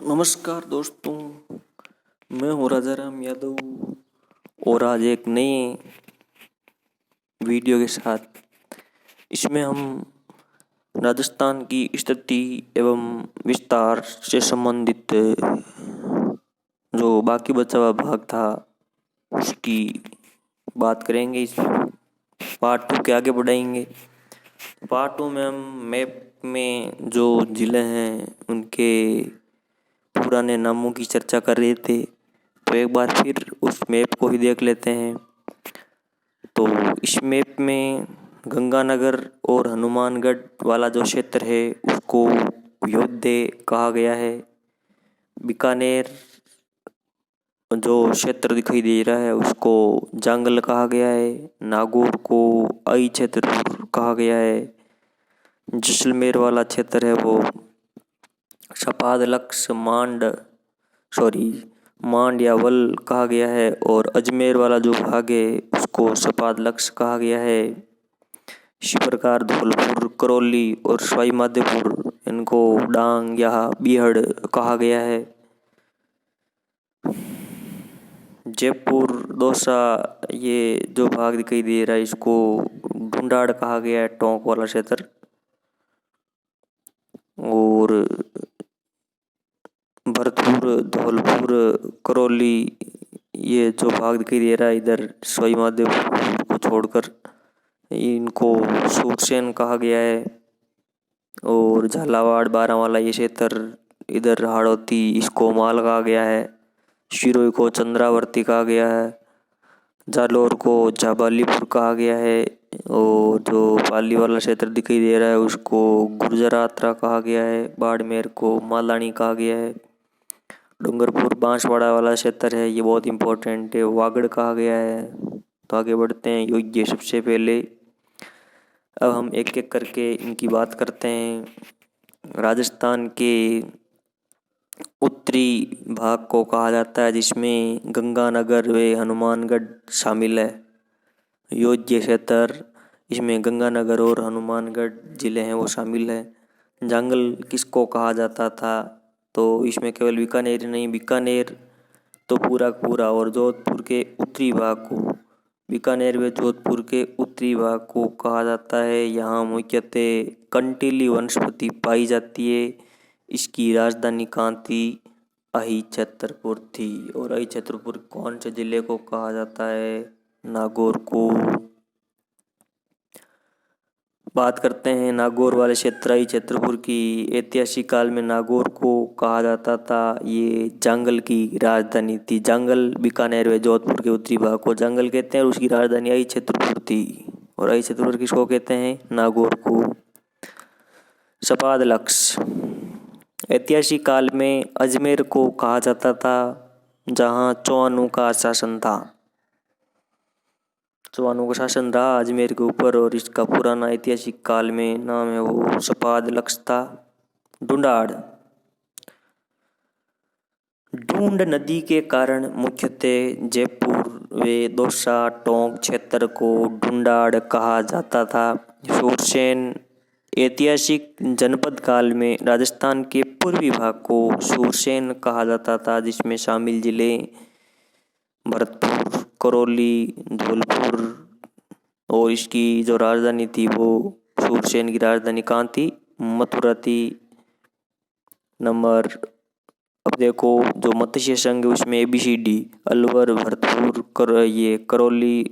नमस्कार दोस्तों, मैं हूँ राजा राम यादव और आज एक नए वीडियो के साथ इसमें हम राजस्थान की स्थिति एवं विस्तार से संबंधित जो बाकी बचा हुआ भाग था उसकी बात करेंगे। इस पार्ट टू के आगे बढ़ाएंगे। पार्ट टू में हम मैप में जो जिले हैं उनके पुराने नामों की चर्चा कर रहे थे, तो एक बार फिर उस मैप को ही देख लेते हैं। तो इस मैप में गंगानगर और हनुमानगढ़ वाला जो क्षेत्र है उसको योद्धे कहा गया है। बीकानेर जो क्षेत्र दिखाई दे रहा है उसको जांगल कहा गया है। नागौर को आई क्षेत्र कहा गया है। जैसलमेर वाला क्षेत्र है वो सपादलक्स मांड या वल कहा गया है। और अजमेर वाला जो भाग है उसको सपादलक्स कहा गया है। इसी प्रकार धौलपुर, करौली और सवाई माधोपुर इनको डांग या बीहड़ कहा गया है। जयपुर, दौसा ये जो भाग दिखाई दे रहा है इसको ढूंढाड़ कहा गया है, टोंक वाला क्षेत्र। और भरतपुर, धौलपुर, करौली ये जो भाग दिखाई दे रहा है इधर सवाई माधोपुर को छोड़कर इनको सूरसेन कहा गया है। और झालावाड़, बारांवाला ये क्षेत्र इधर हाड़ौती इसको माल कहा गया है। सिरोही को चंद्रावर्ती कहा गया है। जालौर को जाबालीपुर कहा गया है। और जो पाली वाला क्षेत्र दिखाई दे रहा है उसको गुर्जरात्रा कहा गया है। बाड़मेर को मालानी कहा गया है। डूंगरपुर बांसवाड़ा वाला क्षेत्र है, ये बहुत इंपॉर्टेंट है, वागड़ कहा गया है। तो आगे बढ़ते हैं। योग्य सबसे पहले अब हम एक एक करके इनकी बात करते हैं। राजस्थान के उत्तरी भाग को कहा जाता है जिसमें गंगानगर व हनुमानगढ़ शामिल है। योज्य क्षेत्र इसमें गंगानगर और हनुमानगढ़ जिले हैं वो शामिल है। जांगल किसको कहा जाता था, तो इसमें केवल बीकानेर नहीं, बीकानेर तो पूरा पूरा और जोधपुर के उत्तरी भाग को, बीकानेर व जोधपुर के उत्तरी भाग को कहा जाता है। यहाँ मुख्यतः कंटीली वनस्पति पाई जाती है। इसकी राजधानी कहाँ थी? अही छतरपुर थी। और अही छतरपुर कौन से जिले को कहा जाता है? नागौर को। बात करते हैं नागौर वाले क्षेत्र अही छतरपुर की। ऐतिहासिक काल में नागौर को कहा जाता था, ये जांगल की राजधानी थी। जांगल बीकानेर व जोधपुर के उत्तरी भाग को जांगल कहते हैं और उसकी राजधानी अही छतरपुर थी। और अही छतरपुर किसको कहते हैं? नागौर को। सपादलक्स ऐतिहासिक काल में अजमेर को कहा जाता था जहाँ चौहानों का शासन था। चौहानों का शासन रहा अजमेर के ऊपर और इसका पुराना ऐतिहासिक काल में नाम है वो सपादलक्स था। ढूंढाड़ ढूंढ नदी के कारण मुख्यतः जयपुर व दौसा टोंक क्षेत्र को ढूंढाड़ कहा जाता था। सूरसेन ऐतिहासिक जनपद काल में राजस्थान के पूर्वी भाग को सूरसेन कहा जाता था जिसमें शामिल जिले भरतपुर, करौली, धौलपुर और इसकी जो राजधानी थी वो सूरसेन की राजधानी कहाँ थी? मथुरा थी। नंबर अब देखो जो मत्स्य संघ है उसमें ABCD अलवर, भरतपुर, ये करौली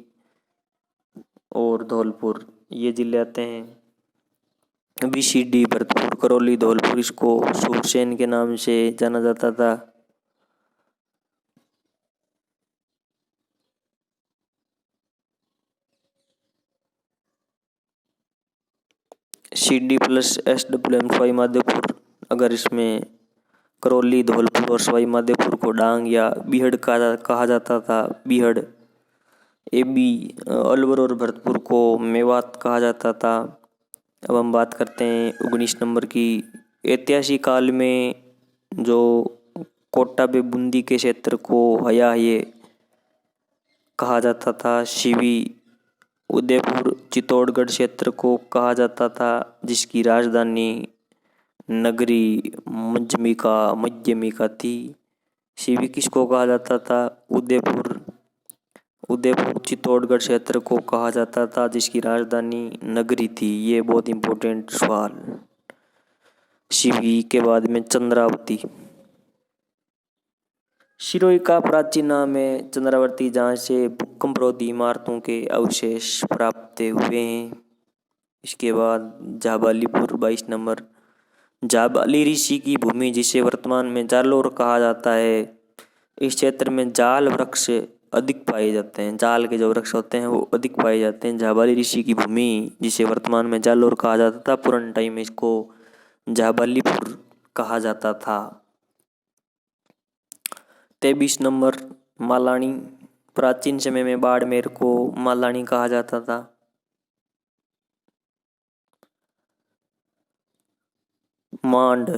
और धौलपुर ये जिले आते हैं। ABCD भरतपुर, करौली, धौलपुर इसको सूरसेन के नाम से जाना जाता था। CD + SWM सवाई माधोपुर, अगर इसमें करौली, धौलपुर और सवाई माधोपुर को डांग या बीहड़ कहा जाता था। बीहड़ AB अलवर और भरतपुर को मेवात कहा जाता था। अब हम बात करते हैं 19 नंबर की। ऐतिहासिक काल में जो कोटा बे बूंदी के क्षेत्र को हया ये कहा जाता था। शिवी उदयपुर चित्तौड़गढ़ क्षेत्र को कहा जाता था जिसकी राजधानी नगरी मध्यमिका थी। शिवी किसको कहा जाता था? उदयपुर चित्तौड़गढ़ क्षेत्र को कहा जाता था, जिसकी राजधानी नगरी थी। ये बहुत इंपॉर्टेंट सवाल। शिवी के बाद में चंद्रावती। सिरोही का प्राचीन नाम है चंद्रावती, जहाँ से भूकंपरोधी इमारतों के अवशेष प्राप्त हुए हैं। इसके बाद जाबालीपुर 22 नंबर। जाबाली ऋषि की भूमि, जिसे वर्तमान में जालोर कहा जाता है। इस क्षेत्र में जाल वृक्ष अधिक पाए जाते हैं। जाल के जो वृक्ष होते हैं वो अधिक पाए जाते हैं। जाबाली ऋषि की भूमि, जिसे वर्तमान में जालोर कहा जाता था, पुराने टाइम में इसको जाबालीपुर कहा जाता था। 23 नंबर मालानी। प्राचीन समय में बाड़मेर को मालानी कहा जाता था। मांड।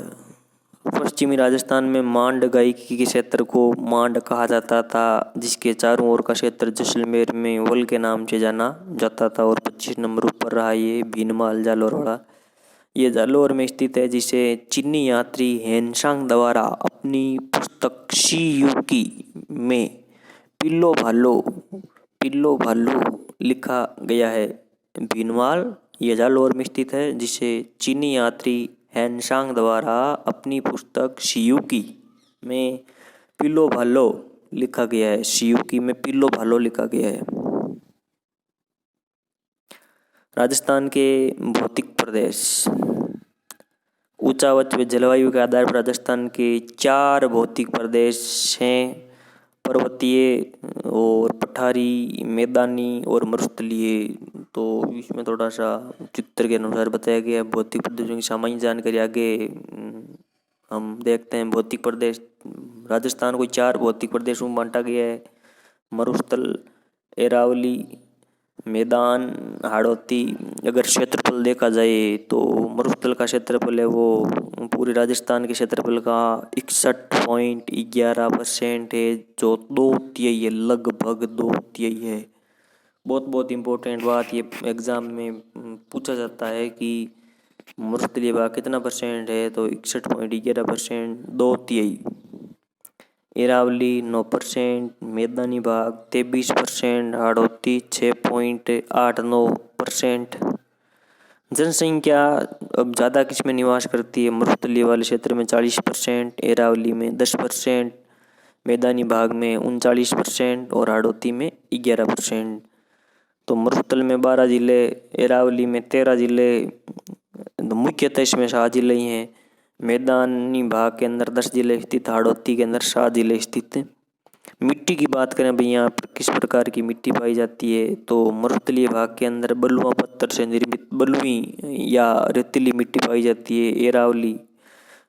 पश्चिमी राजस्थान में मांड गायकी के क्षेत्र को मांड कहा जाता था, जिसके चारों ओर का क्षेत्र जैसलमेर में वल के नाम से जाना जाता था। और 25 नंबर ऊपर रहा ये भीनमाल जालोर वाला। ये जालोर में स्थित है, जिसे चीनी यात्री हेनसांग द्वारा अपनी पुस्तक शी युकी में पिल्लो भालो लिखा गया है। भीनमाल ये जालोर में स्थित है, जिसे चीनी यात्री हेनसांग द्वारा अपनी पुस्तक शियुकी में पिल्लो भालो लिखा गया है। शियुकी में पिल्लो भालो लिखा गया है। राजस्थान के भौतिक प्रदेश। ऊंचावच व जलवायु के आधार पर राजस्थान के 4 भौतिक प्रदेश हैं। पर्वतीय और पठारी, मैदानी और मरुस्थलीय। तो इसमें थोड़ा सा चित्र के अनुसार बताया गया है। भौतिक प्रदेशों की सामान्य जानकारी आगे हम देखते हैं। भौतिक प्रदेश राजस्थान को 4 भौतिक प्रदेशों में बांटा गया है। मरुस्थल, अरावली, मैदान, हाड़ौती। अगर क्षेत्रफल देखा जाए तो मरुस्थल का क्षेत्रफल है वो पूरे राजस्थान के क्षेत्रफल का 61.11% है, जो 2/3 है, लगभग 2/3 है। बहुत इम्पोर्टेंट बात ये एग्जाम में पूछा जाता है कि मरुस्थलीय भाग कितना परसेंट है, तो 61.11%, 2/3। अरावली 9%, मैदानी भाग 23%, हाड़ौती 6.89%। जनसंख्या अब ज़्यादा किस में निवास करती है? मरुस्थलीय वाले क्षेत्र में 40%, अरावली में 10%, मैदानी भाग में 39% और हाड़ौती में 11%। तो मरुस्थल में 12 जिले, अरावली में 13 जिले, मुख्यतः इसमें 7 जिले ही हैं। मैदानी भाग के अंदर 10 जिले स्थित, हाड़ौती के अंदर 7 जिले स्थित हैं। मिट्टी की बात करें भाई, यहाँ पर किस प्रकार की मिट्टी पाई जाती है, तो मरुस्थलीय भाग के अंदर बलुआ पत्थर से निर्मित बलुई या रेतीली मिट्टी पाई जाती है। अरावली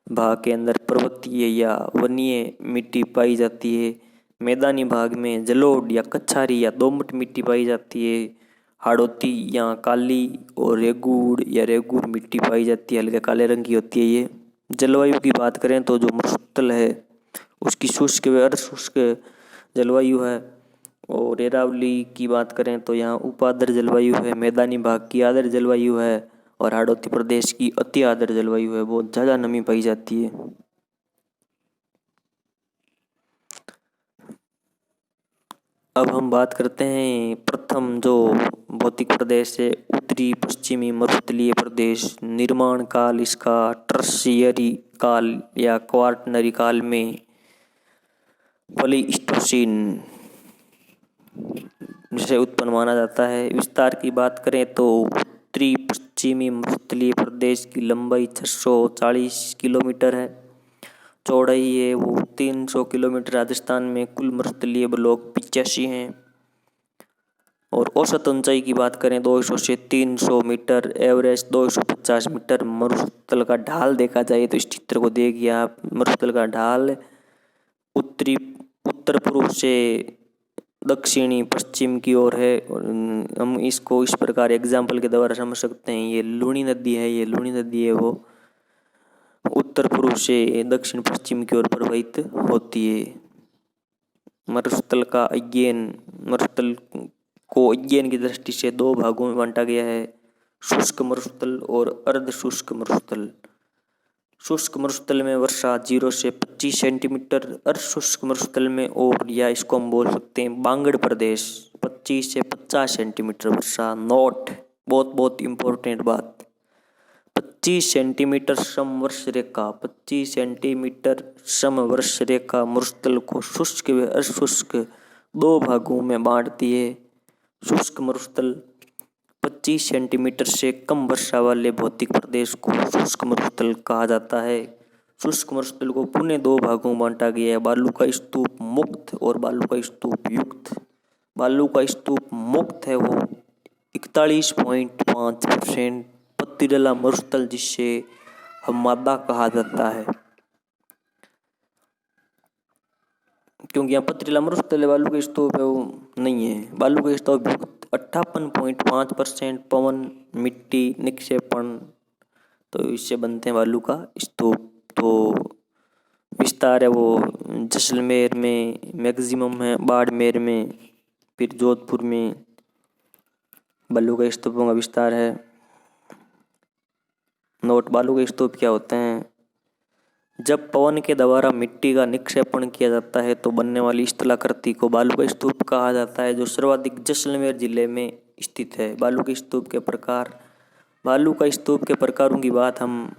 भाग के अंदर पर्वतीय या वनीय मिट्टी पाई जाती है। मैदानी भाग में जलोढ़ या कछारी या दोमट मिट्टी पाई जाती है। हाड़ौती यहाँ काली और रेगूर मिट्टी पाई जाती है, हल्के काले रंग की होती है ये। जलवायु की बात करें तो जो मरुस्थल है उसकी शुष्क व अर्ध शुष्क जलवायु है। और अरावली की बात करें तो यहाँ उपाद्र जलवायु है। मैदानी भाग की आर्द्र जलवायु है और हाड़ौती प्रदेश की अति आर्द्र जलवायु है, बहुत ज़्यादा नमी पाई जाती है। अब हम बात करते हैं प्रथम जो भौतिक प्रदेश है, उत्तरी पश्चिमी मरुस्थलीय प्रदेश। निर्माण काल इसका टर्शियरी काल या क्वार्टनरी काल में प्लेइस्टोसीन से उत्पन्न माना जाता है। विस्तार की बात करें तो उत्तरी पश्चिमी मरुस्थलीय प्रदेश की लंबाई 640 किलोमीटर है, चौड़ाई है वो 300 किलोमीटर। राजस्थान में कुल मरुस्थलीय ब्लॉक 85 हैं। और औसत ऊंचाई की बात करें 200 से 300 मीटर, एवरेज 250 मीटर। मरुस्थल का ढाल देखा जाए तो इस चित्र को देखिए आप। मरुस्थल का ढाल उत्तर पूर्व से दक्षिणी पश्चिम की ओर है। हम इसको इस प्रकार एग्जाम्पल के द्वारा समझ सकते हैं। ये लूनी नदी है, वो उत्तर पूर्व से दक्षिण पश्चिम की ओर प्रवाहित होती है। मरुस्थल को अध्ययन की दृष्टि से 2 भागों में बांटा गया है, शुष्क मरुस्थल और अर्ध शुष्क मरुस्थल। शुष्क मरुस्थल में वर्षा 0 से 25 सेंटीमीटर, अर्धशुष्क मरुस्थल में, और या इसको हम बोल सकते हैं बांगड़ प्रदेश, 25 से 50 सेंटीमीटर वर्षा। नोट, बहुत बहुत इम्पोर्टेंट बात, 25 सेंटीमीटर समवर्ष रेखा, 25 सेंटीमीटर समवर्ष रेखा मरुस्थल को शुष्क व अशुष्क दो भागों में बांटती है। शुष्क मरुस्थल 25 सेंटीमीटर से कम वर्षा वाले भौतिक प्रदेश को शुष्क मरुस्थल कहा जाता है। शुष्क मरुस्थल को पुनः दो भागों में बांटा गया है, बालू का स्तूप मुक्त और बालू का स्तूप युक्त। बालू का स्तूप मुक्त है वो 41.5% पथरीला मरुस्थल, जिससे हमादा कहा जाता है, क्योंकि यहाँ पथरीला मरुस्थल है, बालू का स्तूप है वो नहीं है। बालू का स्तूप युक्त 58.5% पवन मिट्टी निक्षेपण, तो इससे बनते हैं बालू का स्तूप। तो विस्तार है वो जैसलमेर में मैक्सिमम है, बाड़मेर में, फिर जोधपुर में बालू के स्तूपों का विस्तार है। नोट, बालू के स्तूप क्या होते हैं? जब पवन के द्वारा मिट्टी का निक्षेपण किया जाता है तो बनने वाली स्थलाकृति को बालू का स्तूप कहा जाता है, जो सर्वाधिक जैसलमेर जिले में स्थित है। बालू के स्तूप के प्रकार, बालू का स्तूप के प्रकारों की बात हम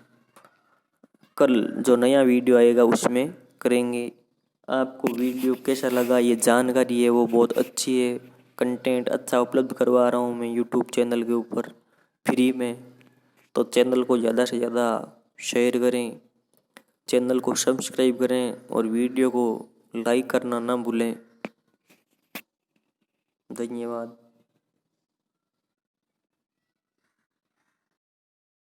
कल जो नया वीडियो आएगा उसमें करेंगे। आपको वीडियो कैसा लगा, ये जानकारी है वो बहुत अच्छी है, कंटेंट अच्छा उपलब्ध करवा रहा हूँ मैं यूट्यूब चैनल के ऊपर फ्री में। तो चैनल को ज़्यादा से ज़्यादा शेयर करें, चैनल को सब्सक्राइब करें और वीडियो को लाइक करना ना भूलें। धन्यवाद।